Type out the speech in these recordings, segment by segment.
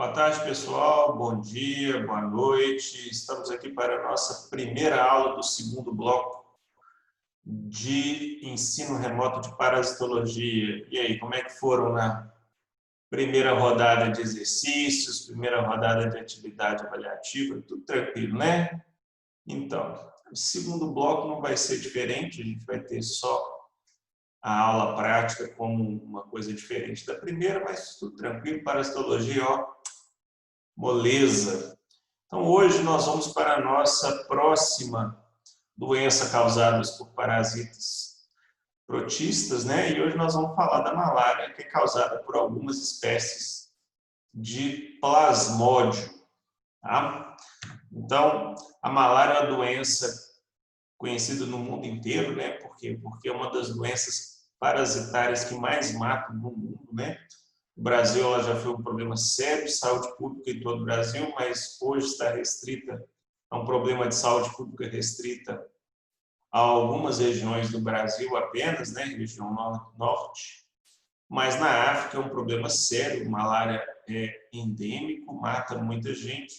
Boa tarde, pessoal. Bom dia, boa noite. Estamos aqui para a nossa primeira aula do segundo bloco de ensino remoto de parasitologia. E aí, como é que foram na primeira rodada de exercícios, primeira rodada de atividade avaliativa? Tudo tranquilo, né? Então, o segundo bloco não vai ser diferente, a gente vai ter só a aula prática como uma coisa diferente da primeira, mas tudo tranquilo, parasitologia, ó, moleza. Então, hoje nós vamos para a nossa próxima doença causada por parasitas protistas, né? E hoje nós vamos falar da malária, que é causada por algumas espécies de plasmódio, tá? Então, a malária é uma doença conhecida no mundo inteiro, né? Por quê? Porque é uma das doenças parasitárias que mais matam no mundo, né? No Brasil, ela já foi um problema sério de saúde pública em todo o Brasil, mas hoje está restrita a um problema de saúde pública restrita a algumas regiões do Brasil apenas, né? Região norte. Mas na África é um problema sério, malária é endêmico, mata muita gente,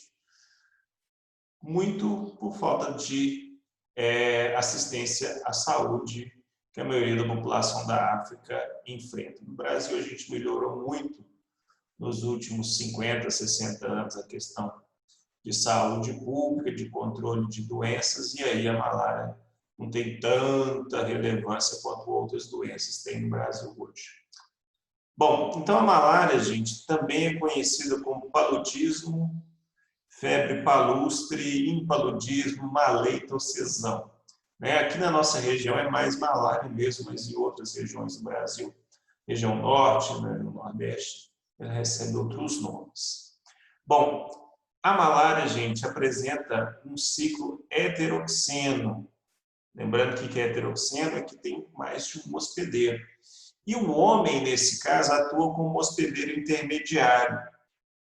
muito por falta de assistência à saúde que a maioria da população da África enfrenta. No Brasil, a gente melhorou muito nos últimos 50, 60 anos a questão de saúde pública, de controle de doenças, e aí a malária não tem tanta relevância quanto outras doenças têm no Brasil hoje. Bom, então a malária, gente, também é conhecida como paludismo, febre palustre, impaludismo, maleitocesão. Aqui na nossa região é mais malária mesmo, mas em outras regiões do Brasil, região norte, né, no nordeste, ela recebe outros nomes. Bom, a malária, gente, apresenta um ciclo heteroxeno. Lembrando que é heteroxeno é que tem mais de um hospedeiro. E o homem, nesse caso, atua como hospedeiro intermediário.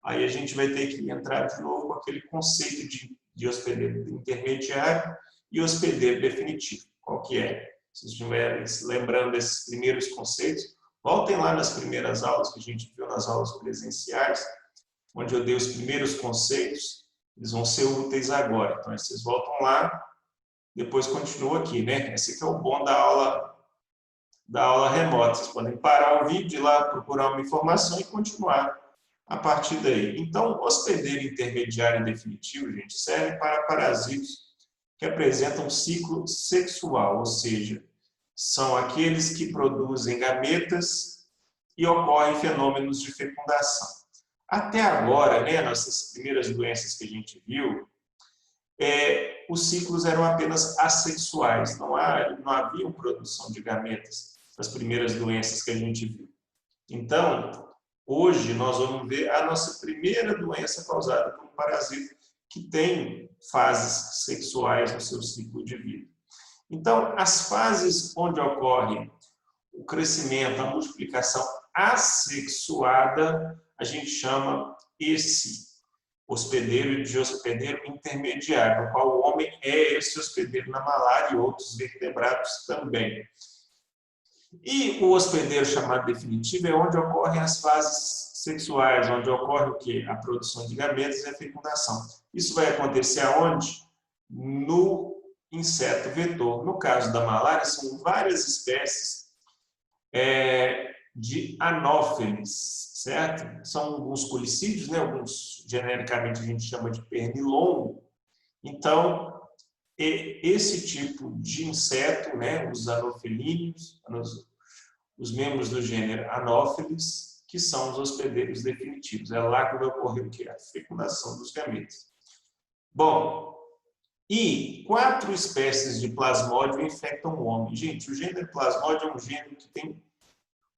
Aí a gente vai ter que entrar de novo com aquele conceito de hospedeiro intermediário e hospedeiro definitivo. Qual que é? Se vocês estiverem se lembrando desses primeiros conceitos, voltem lá nas primeiras aulas que a gente viu, nas aulas presenciais, onde eu dei os primeiros conceitos, eles vão ser úteis agora. Então, vocês voltam lá, depois continua aqui, né? Esse aqui é o bom da aula remota. Vocês podem parar o vídeo, ir lá procurar uma informação e continuar a partir daí. Então, hospedeiro intermediário e definitivo, gente, serve para parasitos que apresentam ciclo sexual, ou seja, são aqueles que produzem gametas e ocorrem fenômenos de fecundação. Até agora, né, nossas primeiras doenças que a gente viu, os ciclos eram apenas assexuais, não havia produção de gametas nas primeiras doenças que a gente viu. Então, hoje nós vamos ver a nossa primeira doença causada por um parasita que tem fases sexuais no seu ciclo de vida. Então, as fases onde ocorre o crescimento, a multiplicação assexuada, a gente chama esse hospedeiro de hospedeiro intermediário, no qual o homem é esse hospedeiro na malária e outros vertebrados também. E o hospedeiro chamado definitivo é onde ocorrem as fases sexuais, onde ocorre o quê? A produção de gametas e a fecundação. Isso vai acontecer aonde? No inseto vetor. No caso da malária, são várias espécies de anófeles, certo? São alguns colicídios, né? Alguns genericamente a gente chama de pernilongo. Então, esse tipo de inseto, né, os anofelíneos, os membros do gênero Anopheles, que são os hospedeiros definitivos. É lá que vai ocorrer o quê? A fecundação dos gametas. Bom, e 4 espécies de plasmódio infectam o homem. Gente, o gênero plasmódio é um gênero que tem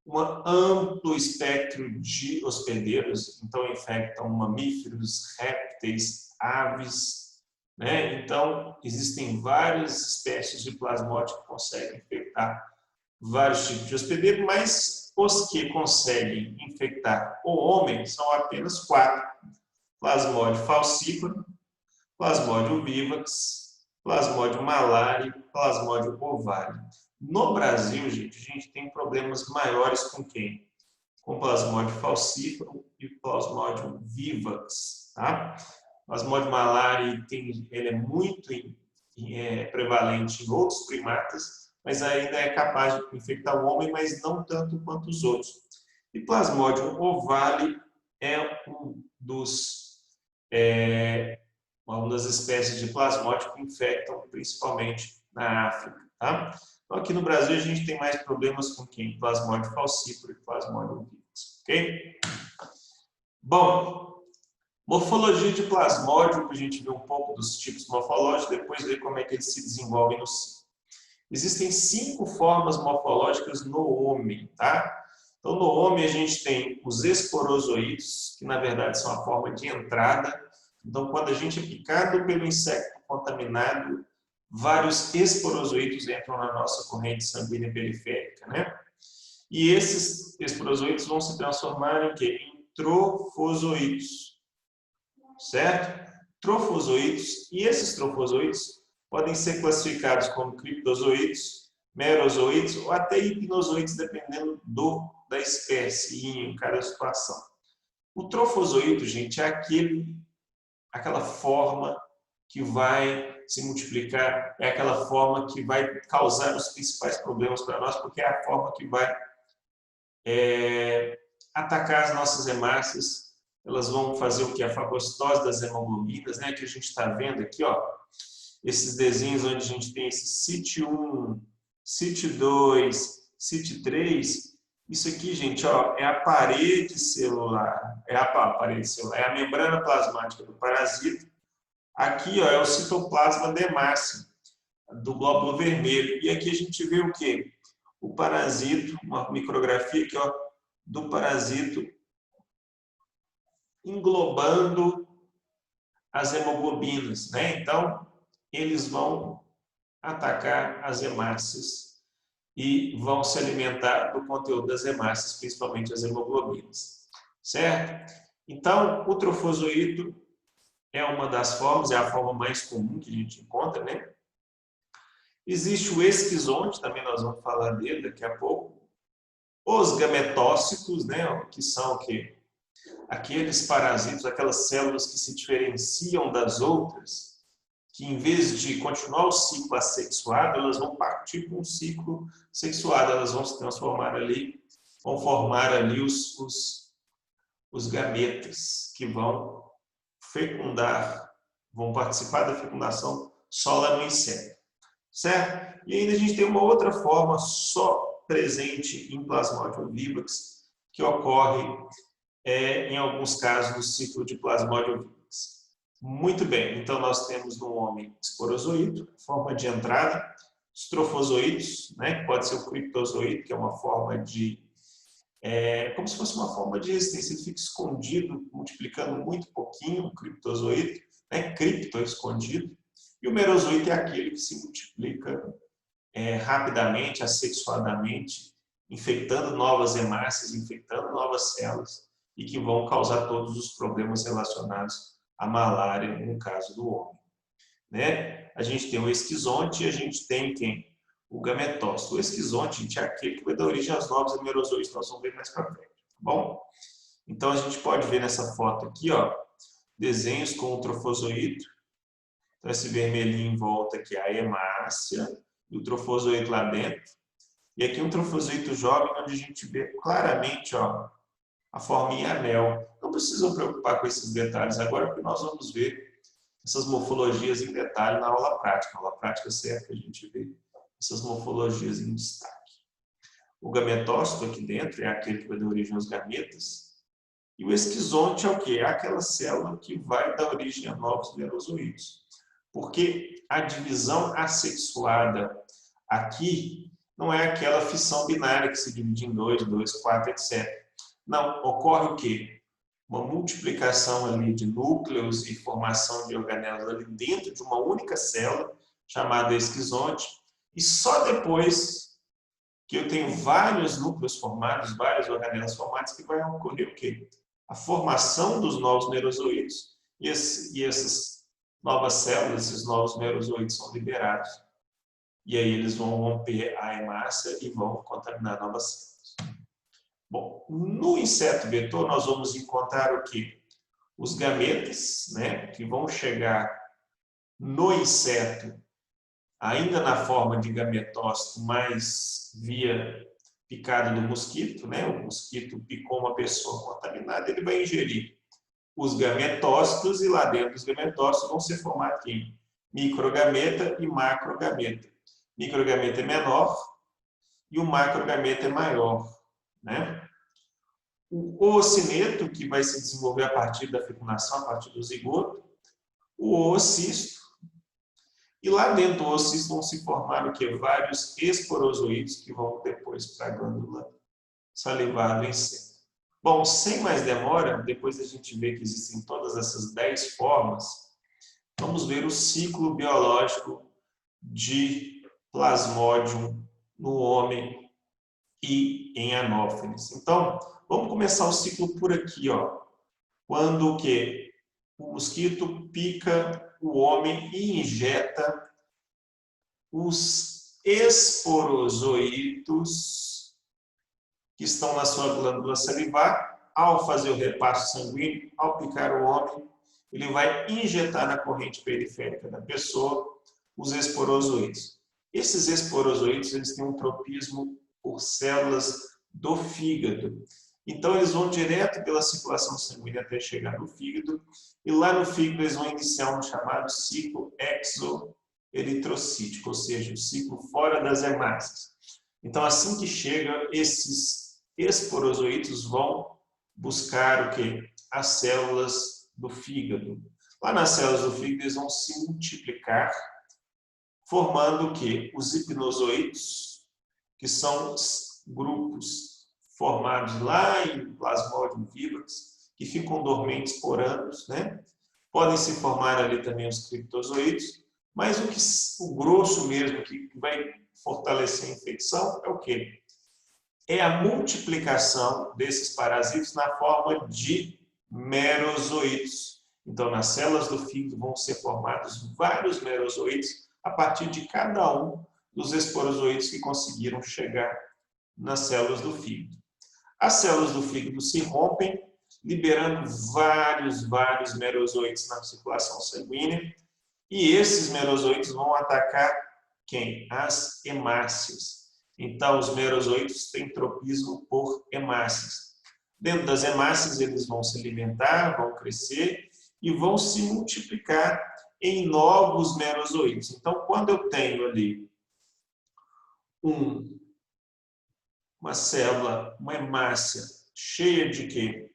um amplo espectro de hospedeiros, então infectam mamíferos, répteis, aves, né? Então, existem várias espécies de plasmódio que conseguem infectar vários tipos de hospedeiro, mas os que conseguem infectar o homem são apenas 4. Plasmódio falciparum, Plasmódio vivax, Plasmódio malari, Plasmódio ovário. No Brasil, gente, a gente tem problemas maiores com quem? com Plasmodium falciparum e Plasmodium vivax. Tá? Plasmodium malariae ele é muito prevalente em outros primatas, mas ainda é capaz de infectar o homem, mas não tanto quanto os outros. E Plasmodium ovale é uma das espécies de plasmódio que infectam principalmente na África. Tá? Então, aqui no Brasil, a gente tem mais problemas com quem? Plasmodium falciparum e Plasmodium vivax. Ok? Bom, morfologia de plasmódio, para a gente ver um pouco dos tipos morfológicos, depois ver como é que eles se desenvolvem no ciclo. Existem 5 formas morfológicas no homem, tá? Então, no homem, a gente tem os esporozoídeos, que na verdade são a forma de entrada. Então, quando a gente é picado pelo inseto contaminado, vários esporozoídeos entram na nossa corrente sanguínea periférica, né? E esses esporozoídeos vão se transformar em quê? Em trofozoídeos, certo? Trofozoídeos, e esses trofozoídeos podem ser classificados como criptozoídeos, merozoídeos ou até hipnozoídeos, dependendo da espécie e em cada situação. O trofozoídeo, gente, é aquela forma que vai se multiplicar, é aquela forma que vai causar os principais problemas para nós, porque é a forma que vai atacar as nossas hemácias. Elas vão fazer o que? A fagocitose das hemoglobinas, né? Que a gente está vendo aqui, ó. Esses desenhos onde a gente tem esse CIT1, CIT2, CIT3, isso aqui, gente, ó, é a parede celular, é a membrana plasmática do parasita. Aqui, ó, é o citoplasma da hemácia, do glóbulo vermelho. E aqui a gente vê o quê? O parasito, uma micrografia aqui, ó, do parasito englobando as hemoglobinas, né? Então, eles vão atacar as hemácias e vão se alimentar do conteúdo das hemácias, principalmente as hemoglobinas, certo? Então, o trofozoído é uma das formas, é a forma mais comum que a gente encontra, né? Existe o esquizonte, também nós vamos falar dele daqui a pouco. Os gametócitos, né, que são o quê? Aqueles parasitos, aquelas células que se diferenciam das outras, que em vez de continuar o ciclo assexuado, elas vão partir para um ciclo sexuado, elas vão se transformar ali, vão formar ali os gametas, que vão fecundar, vão participar da fecundação só lá no inseto, certo? E ainda a gente tem uma outra forma só presente em Plasmodium vivax, que ocorre em alguns casos no ciclo de Plasmodium vivax. Muito bem, então nós temos no homem esporozoído, forma de entrada, os trofozoídeos, né, que pode ser o criptozoído, que é uma forma de como se fosse uma forma de resistência, ele fica escondido, multiplicando muito pouquinho, o criptozoído, né? Cripto escondido, e o merozoído é aquele que se multiplica rapidamente, assexuadamente, infectando novas hemácias, infectando novas células, e que vão causar todos os problemas relacionados à malária, no caso do homem. Né? A gente tem o esquizonte e a gente tem quem? O gametócito. O esquizonte, gente, é aquele que vai dar origem aos novos merozoídeos, nós vamos ver mais para frente. Tá bom? Então, a gente pode ver nessa foto aqui, ó, desenhos com o trofozoído. Então, esse vermelhinho em volta aqui é a hemácia, e o trofozoído lá dentro. E aqui um trofozoído jovem, onde a gente vê claramente, ó, a forminha anel. Não precisam preocupar com esses detalhes agora, porque nós vamos ver essas morfologias em detalhe na aula prática. Na aula prática serve para a gente ver essas morfologias em destaque. O gametócito aqui dentro é aquele que vai dar origem aos gametas. E o esquizonte é o quê? É aquela célula que vai dar origem a novos merozoídeos. Porque a divisão assexuada aqui não é aquela fissão binária que se divide em 2, 2, 4, etc. Não, ocorre o quê? Uma multiplicação ali de núcleos e formação de organelas ali dentro de uma única célula, chamada esquizonte, e só depois que eu tenho vários núcleos formados, várias organelas formadas, que vai ocorrer o quê? A formação dos novos merozoídeos. E essas novas células, esses novos merozoídeos são liberados. E aí eles vão romper a hemácia e vão contaminar novas células. Bom, no inseto vetor nós vamos encontrar o quê? Os gametas, né, que vão chegar no inseto ainda na forma de gametócito, mas via picada do mosquito, né? O mosquito picou uma pessoa contaminada, ele vai ingerir os gametócitos e lá dentro dos gametócitos vão ser formados aqui microgameta e macrogameta. Microgameta é menor e o macrogameta é maior, né? O oocineto, que vai se desenvolver a partir da fecundação, a partir do zigoto, o oocisto, e lá dentro do oocisto vão se formar o quê? Vários esporozoídeos que vão depois para a glândula salivar do inseto. Bom, sem mais demora, depois a gente vê que existem todas essas 10 formas, vamos ver o ciclo biológico de Plasmodium no homem e em Anopheles. Então, vamos começar o ciclo por aqui, ó. Quando o quê? O mosquito pica o homem e injeta os esporozoítos que estão na sua glândula salivar. Ao fazer o repasse sanguíneo, ao picar o homem, ele vai injetar na corrente periférica da pessoa os esporozoítos. Esses esporozoítos eles têm um tropismo por células do fígado. Então, eles vão direto pela circulação sanguínea até chegar no fígado, e lá no fígado eles vão iniciar um chamado ciclo exoeritrocítico, ou seja, o ciclo fora das hemácias. Então, assim que chega, esses esporozoítos vão buscar o quê? As células do fígado. Lá nas células do fígado eles vão se multiplicar, formando o quê? Os hipnozoítos, que são grupos formados lá em Plasmodium vivax, que ficam dormentes por anos, né? Podem se formar ali também os criptozoítos, mas o grosso mesmo que vai fortalecer a infecção é o quê? É a multiplicação desses parasitas na forma de merozoítos. Então, nas células do fígado vão ser formados vários merozoítos a partir de cada um dos esporozoítos que conseguiram chegar nas células do fígado. As células do fígado se rompem, liberando vários merozoítos na circulação sanguínea, e esses merozoítos vão atacar quem? As hemácias. Então, os merozoítos têm tropismo por hemácias. Dentro das hemácias, eles vão se alimentar, vão crescer e vão se multiplicar em novos merozoítos. Então, quando eu tenho ali uma célula, uma hemácia cheia de quê?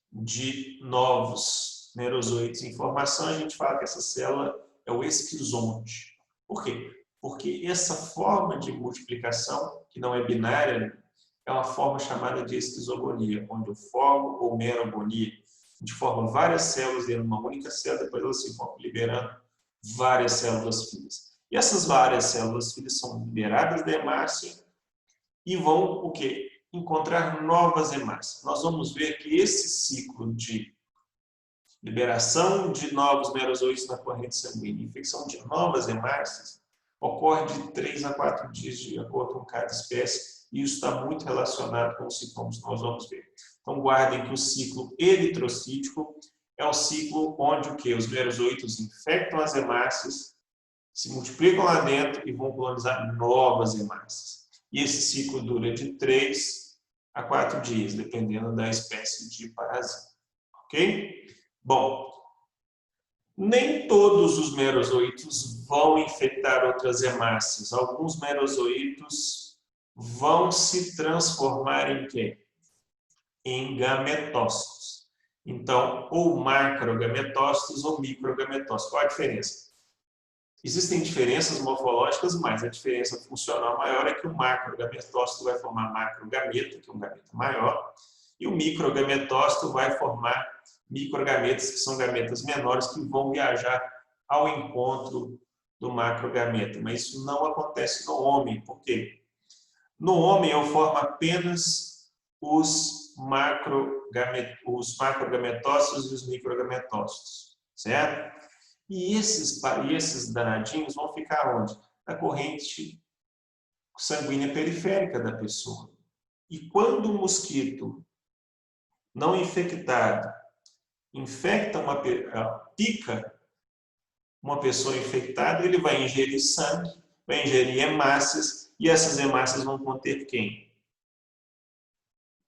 De novos merozoítos em formação, a gente fala que essa célula é o esquizonte. Por quê? Porque essa forma de multiplicação, que não é binária, é uma forma chamada de esquizogonia, onde eu formo ou merogonia. A gente forma várias células dentro de uma única célula, depois elas se formam liberando várias células filhas. E essas várias células filhas são liberadas da hemácia e vão o quê? Encontrar novas hemácias. Nós vamos ver que esse ciclo de liberação de novos merozoítos na corrente sanguínea, infecção de novas hemácias, ocorre de 3 a 4 dias de acordo com cada espécie, e isso está muito relacionado com os sintomas que nós vamos ver. Então, guardem que o ciclo eritrocítico é o ciclo onde o quê? Os merozoítos infectam as hemácias, se multiplicam lá dentro e vão colonizar novas hemácias. E esse ciclo dura de 3 a 4 dias, dependendo da espécie de parasita. Ok? Bom, nem todos os merozoítos vão infectar outras hemácias. Alguns merozoítos vão se transformar em quê? Em gametócitos. Então, ou macrogametócitos ou microgametócitos. Qual a diferença? Existem diferenças morfológicas, mas a diferença funcional maior é que o macrogametócito vai formar macrogameta, que é um gameta maior, e o microgametócito vai formar microgametas, que são gametas menores, que vão viajar ao encontro do macrogameta. Mas isso não acontece no homem. Por quê? No homem, eu formo apenas os macrogametócitos e os microgametócitos, certo? E esses danadinhos vão ficar onde? Na corrente sanguínea periférica da pessoa. E quando o mosquito não infectado pica uma pessoa infectada, ele vai ingerir sangue, vai ingerir hemácias, e essas hemácias vão conter quem?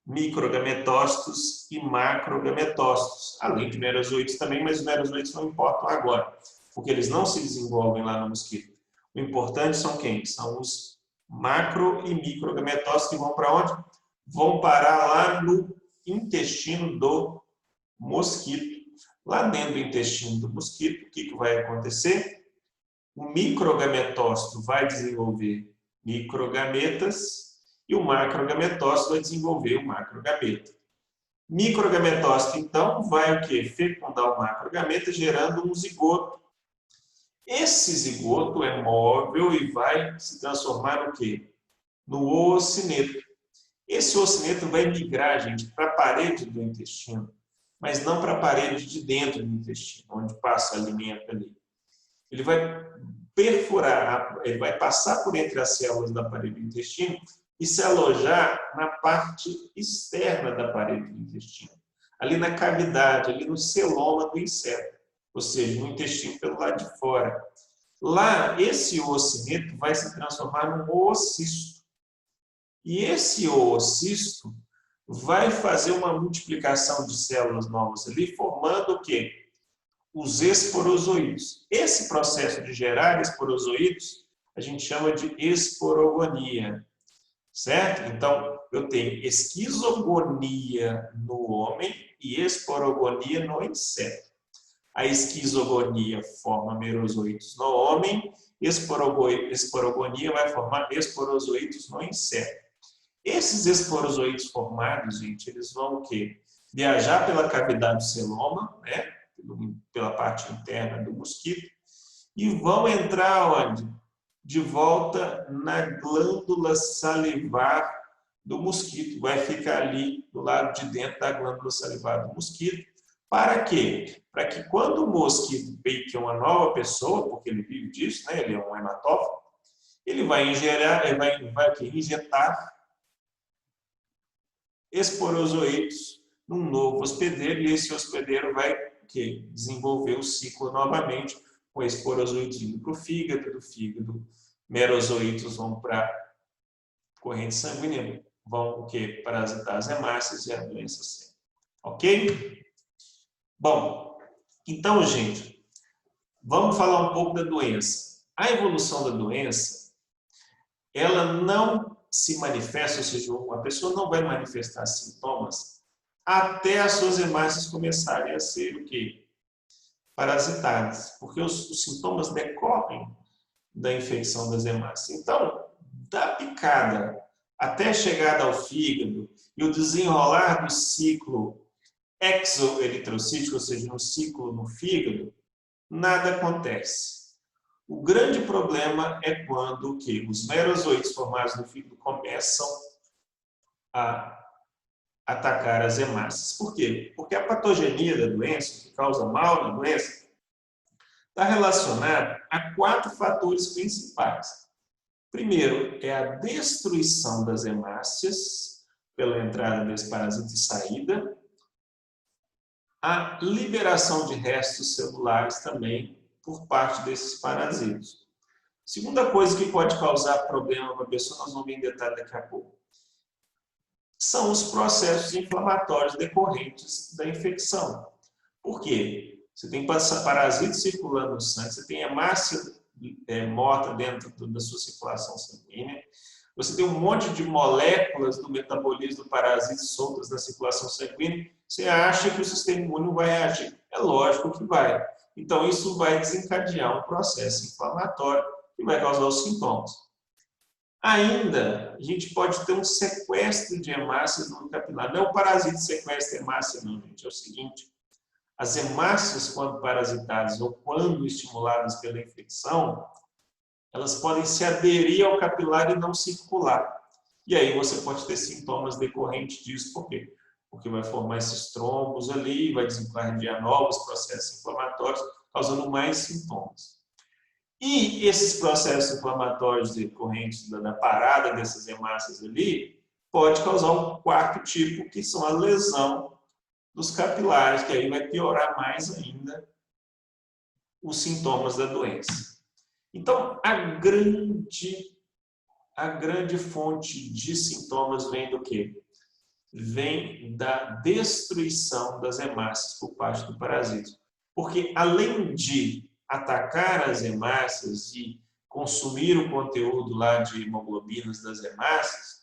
Microgametócitos e macrogametócitos, além de merozoítos também, mas os merozoítos não importam agora, porque eles não se desenvolvem lá no mosquito. O importante são quem? São os macro e microgametócitos que vão para onde? Vão parar lá no intestino do mosquito. Lá dentro do intestino do mosquito, o que vai acontecer? O microgametócito vai desenvolver microgametas e o macrogametócito vai desenvolver o macrogameta. Microgametócito, então, vai o quê? Fecundar o macrogameta, gerando um zigoto. Esse zigoto é móvel e vai se transformar no quê? No oocineto. Esse oocineto vai migrar, gente, para a parede do intestino, mas não para a parede de dentro do intestino, onde passa o alimento ali. Ele vai perfurar, ele vai passar por entre as células da parede do intestino e se alojar na parte externa da parede do intestino, ali na cavidade, ali no celoma do inseto, ou seja, no intestino pelo lado de fora. Lá, esse oocineto vai se transformar num oocisto. E esse oocisto vai fazer uma multiplicação de células novas ali, formando o quê? Os esporozoítos. Esse processo de gerar esporozoítos a gente chama de esporogonia, certo? Então, eu tenho esquizogonia no homem e esporogonia no inseto. A esquizogonia forma merozoítos no homem, esporogonia vai formar esporozoítos no inseto. Esses esporozoítos formados, gente, eles vão o quê? Viajar pela cavidade do celoma, né? Pela parte interna do mosquito, e vão entrar onde? De volta na glândula salivar do mosquito. Vai ficar ali do lado de dentro da glândula salivar do mosquito. Para quê? Para que quando o mosquito pique uma nova pessoa, porque ele vive disso, né? Ele é um hematófago, ele vai injetar esporozoítos num novo hospedeiro, e esse hospedeiro vai desenvolver o ciclo novamente, com esporozoítos indo para o fígado, do fígado, merozoítos vão para a corrente sanguínea, vão parasitar as hemácias e a doença séria. Ok? Bom, então, gente, vamos falar um pouco da doença. A evolução da doença, ela não se manifesta, ou seja, a pessoa não vai manifestar sintomas até as suas hemácias começarem a ser o quê? Parasitadas, porque os sintomas decorrem da infecção das hemácias. Então, da picada até a chegada ao fígado e o desenrolar do ciclo exoeritrocítico, ou seja, no ciclo no fígado, nada acontece. O grande problema é quando os merozoítos formados no fígado começam a atacar as hemácias. Por quê? Porque a patogenia da doença, o que causa mal na doença, está relacionada a 4 fatores principais. Primeiro, é a destruição das hemácias pela entrada desse parasita e saída, a liberação de restos celulares também por parte desses parasitas. Segunda coisa que pode causar problema para a pessoa, nós vamos ver em detalhe daqui a pouco, são os processos inflamatórios decorrentes da infecção. Por quê? Você tem parasitas circulando no sangue, você tem hemácia morta dentro da sua circulação sanguínea, você tem um monte de moléculas do metabolismo do parasita soltas na circulação sanguínea, você acha que o sistema imune não vai reagir. É lógico que vai. Então, isso vai desencadear um processo inflamatório que vai causar os sintomas. Ainda, a gente pode ter um sequestro de hemácias no capilar. Não é o parasita que sequestra hemácia, não, gente. É o seguinte, as hemácias, quando parasitadas ou quando estimuladas pela infecção, elas podem se aderir ao capilar e não circular. E aí você pode ter sintomas decorrentes disso. Por quê? Porque vai formar esses trombos ali, vai desencadear novos processos inflamatórios, causando mais sintomas. E esses processos inflamatórios decorrentes da parada dessas hemácias ali, pode causar um quarto tipo, que são a lesão dos capilares, que aí vai piorar mais ainda os sintomas da doença. Então, a grande fonte de sintomas vem do quê? Vem da destruição das hemácias por parte do parasita. Porque, além de atacar as hemácias e consumir o conteúdo lá de hemoglobinas das hemácias,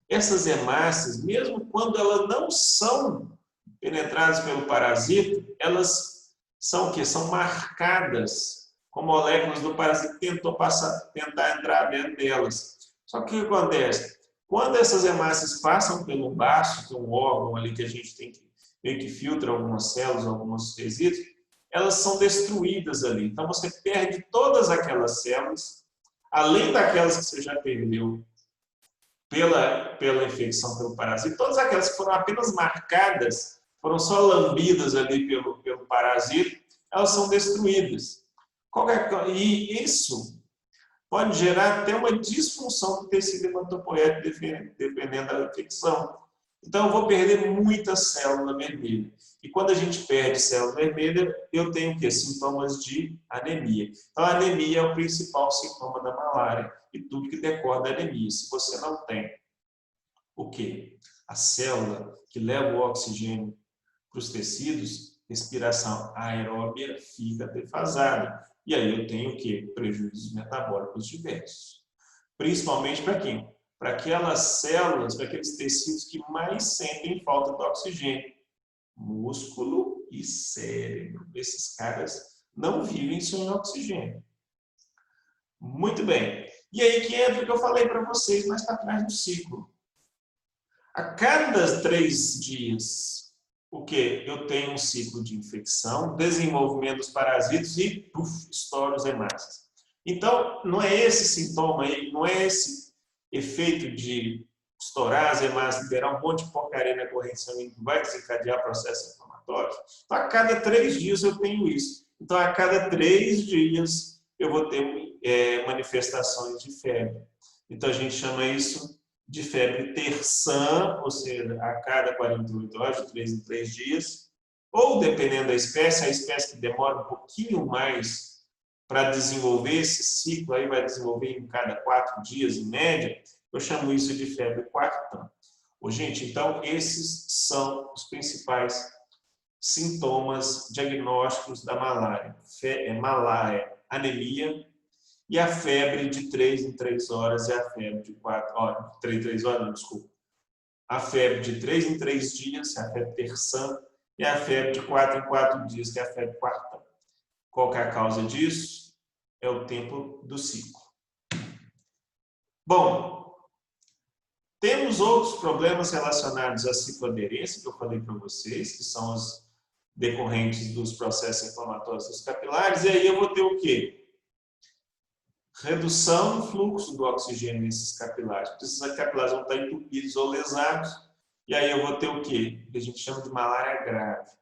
essas hemácias, mesmo quando elas não são penetradas pelo parasita, elas são o quê? São marcadas com moléculas do parasita que tentar entrar dentro delas. Só que o que acontece? Quando essas hemácias passam pelo baço, que é um órgão ali que a gente tem que meio que filtra algumas células, alguns resíduos, elas são destruídas ali. Então você perde todas aquelas células, além daquelas que você já perdeu pela infecção pelo parasita, todas aquelas que foram apenas marcadas, foram só lambidas ali pelo parasita, elas são destruídas. E isso pode gerar até uma disfunção do tecido hematopoético, dependendo da infecção. Então, eu vou perder muita célula vermelha. E quando a gente perde célula vermelha, eu tenho o quê? Sintomas de anemia. Então, a anemia é o principal sintoma da malária e tudo que decorre da anemia. Se você não tem o quê? A célula que leva o oxigênio para os tecidos, respiração aeróbia fica defasada. E aí eu tenho o quê? Prejuízos metabólicos diversos. Principalmente para quem? Para aquelas células, para aqueles tecidos que mais sentem falta do oxigênio. Músculo e cérebro. Esses caras não vivem sem oxigênio. Muito bem. E aí que entra o que eu falei para vocês mais para trás do ciclo. A cada 3 dias, o que? Eu tenho um ciclo de infecção, desenvolvimento dos parasitas e estoura os hemácias. Então, não é esse sintoma aí, não é esse efeito de estourar as hemácias, liberar um monte de porcaria na corrente sanguínea que vai desencadear processo inflamatório. Então, a cada 3 dias eu tenho isso. Então, a cada 3 dias eu vou ter manifestações de febre. Então, a gente chama isso de febre terçã, ou seja, a cada 48 horas, de 3 em 3 dias, ou dependendo da espécie, a espécie que demora um pouquinho mais para desenvolver esse ciclo, aí vai desenvolver em cada 4 dias, em média, eu chamo isso de febre quartã. Gente, então, esses são os principais sintomas diagnósticos da malária. Malária, anemia, e a febre de 3 em 3 horas é a febre de 4 horas, 3 em 3 horas, não, desculpa. A febre de 3 em 3 dias, é a febre terçã, e a febre de 4 em 4 dias, que é a febre quartã. Qual que é a causa disso? É o tempo do ciclo. Bom, temos outros problemas relacionados à cicloaderência, que eu falei para vocês, que são os decorrentes dos processos inflamatórios dos capilares, e aí eu vou ter o quê? Redução do fluxo do oxigênio nesses capilares. Esses capilares vão estar entupidos ou lesados, e aí eu vou ter o quê? O que a gente chama de malária grave.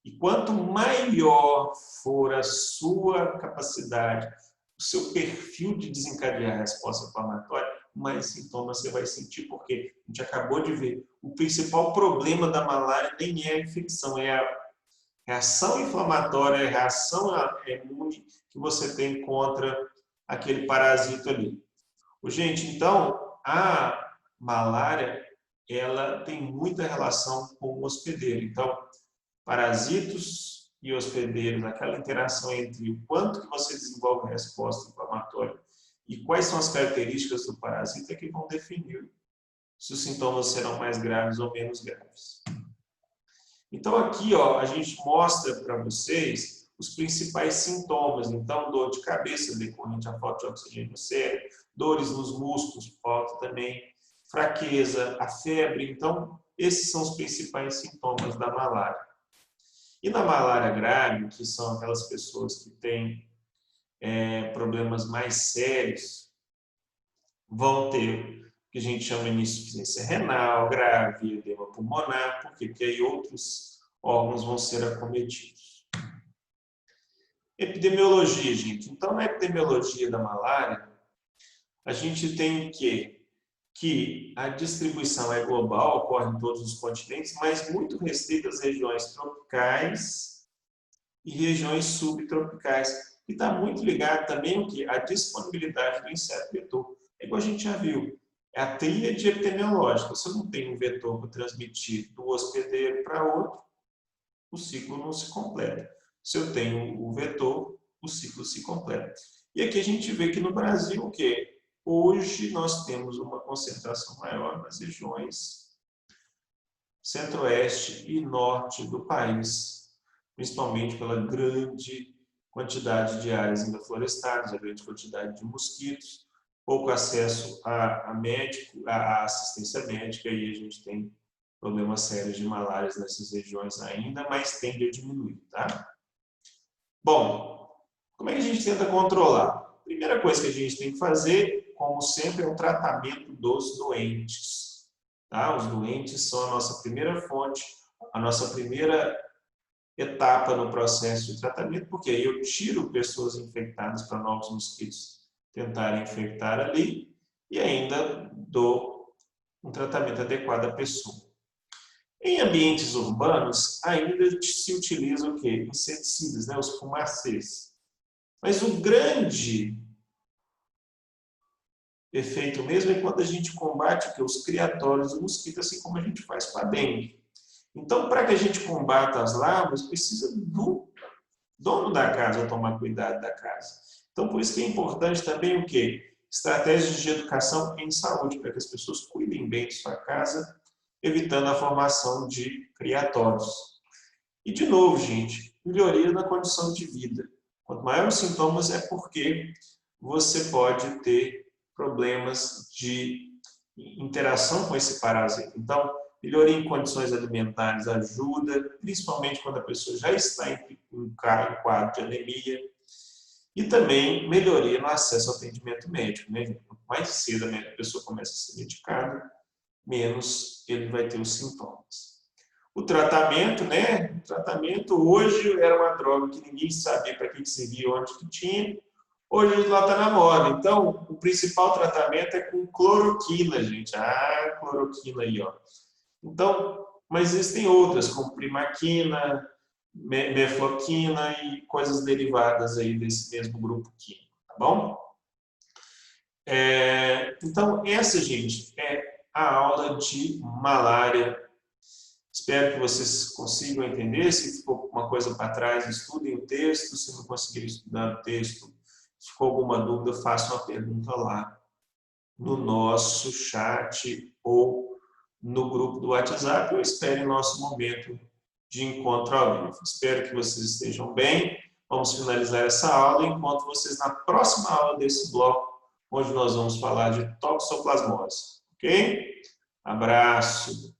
E quanto maior for a sua capacidade, o seu perfil de desencadear a resposta inflamatória, mais sintomas você vai sentir, porque a gente acabou de ver, o principal problema da malária nem é a infecção, é a reação inflamatória, a reação imune que você tem contra aquele parasita ali. Gente, então, a malária, ela tem muita relação com o hospedeiro. Então, parasitos e hospedeiros, aquela interação entre o quanto que você desenvolve a resposta inflamatória e quais são as características do parasita que vão definir se os sintomas serão mais graves ou menos graves. Então, aqui, ó, a gente mostra para vocês os principais sintomas. Então, dor de cabeça decorrente à falta de oxigênio no cérebro, dores nos músculos, falta também, fraqueza, a febre. Então, esses são os principais sintomas da malária. E na malária grave, que são aquelas pessoas que têm problemas mais sérios, vão ter o que a gente chama de insuficiência renal grave, edema pulmonar, porque aí outros órgãos vão ser acometidos. Epidemiologia, gente. Então, na epidemiologia da malária, a gente tem o quê? que a distribuição é global, ocorre em todos os continentes, mas muito restrita às regiões tropicais e regiões subtropicais. E está muito ligado também ao que? A disponibilidade do inseto vetor. É igual a gente já viu, é a tríade epidemiológica. Se eu não tenho um vetor para transmitir do hospedeiro para outro, o ciclo não se completa. Se eu tenho o vetor, o ciclo se completa. E aqui a gente vê que no Brasil, o quê? Hoje nós temos uma concentração maior nas regiões centro-oeste e norte do país, principalmente pela grande quantidade de áreas ainda florestadas, a grande quantidade de mosquitos, pouco acesso a médico, a assistência médica, e a gente tem problemas sérios de malárias nessas regiões ainda, mas tende a diminuir, tá? Bom, como é que a gente tenta controlar? A primeira coisa que a gente tem que fazer, como sempre, é o tratamento dos doentes. Tá? Os doentes são a nossa primeira fonte, a nossa primeira etapa no processo de tratamento, porque aí eu tiro pessoas infectadas para novos mosquitos tentarem infectar ali e ainda dou um tratamento adequado à pessoa. Em ambientes urbanos, ainda se utiliza o quê? Inseticidas, né? Os fumacês. Mas o grande efeito mesmo é quando a gente combate o quê? Os criatórios do mosquito, assim como a gente faz com a dengue. Então, para que a gente combata as larvas, precisa do dono da casa tomar cuidado da casa. Então, por isso que é importante também o quê? Estratégias de educação em saúde, para que as pessoas cuidem bem de sua casa, evitando a formação de criatórios. E, de novo, gente, melhoria na condição de vida. Quanto maior os sintomas, é porque você pode ter problemas de interação com esse parasita. Então, melhoria em condições alimentares ajuda, principalmente quando a pessoa já está em quadro de anemia. E também melhoria no acesso ao atendimento médico, né? Quanto mais cedo a pessoa começa a ser medicada, menos ele vai ter os sintomas. O tratamento, né? O tratamento hoje era uma droga que ninguém sabia para que servia, onde que tinha. Hoje lá está na moda. Então, o principal tratamento é com cloroquina, gente. Ah, cloroquina aí, ó. Então, mas existem outras, como primaquina, mefloquina e coisas derivadas aí desse mesmo grupo químico, tá bom? Então, essa, gente, é a aula de malária. Espero que vocês consigam entender. Se ficou uma coisa para trás, estudem o texto. Se não conseguirem estudar o texto, se ficou alguma dúvida, faça uma pergunta lá no nosso chat ou no grupo do WhatsApp, ou espere nosso momento de encontro ao vivo. Espero que vocês estejam bem. Vamos finalizar essa aula e encontro vocês na próxima aula desse bloco, onde nós vamos falar de toxoplasmose. Ok? Abraço!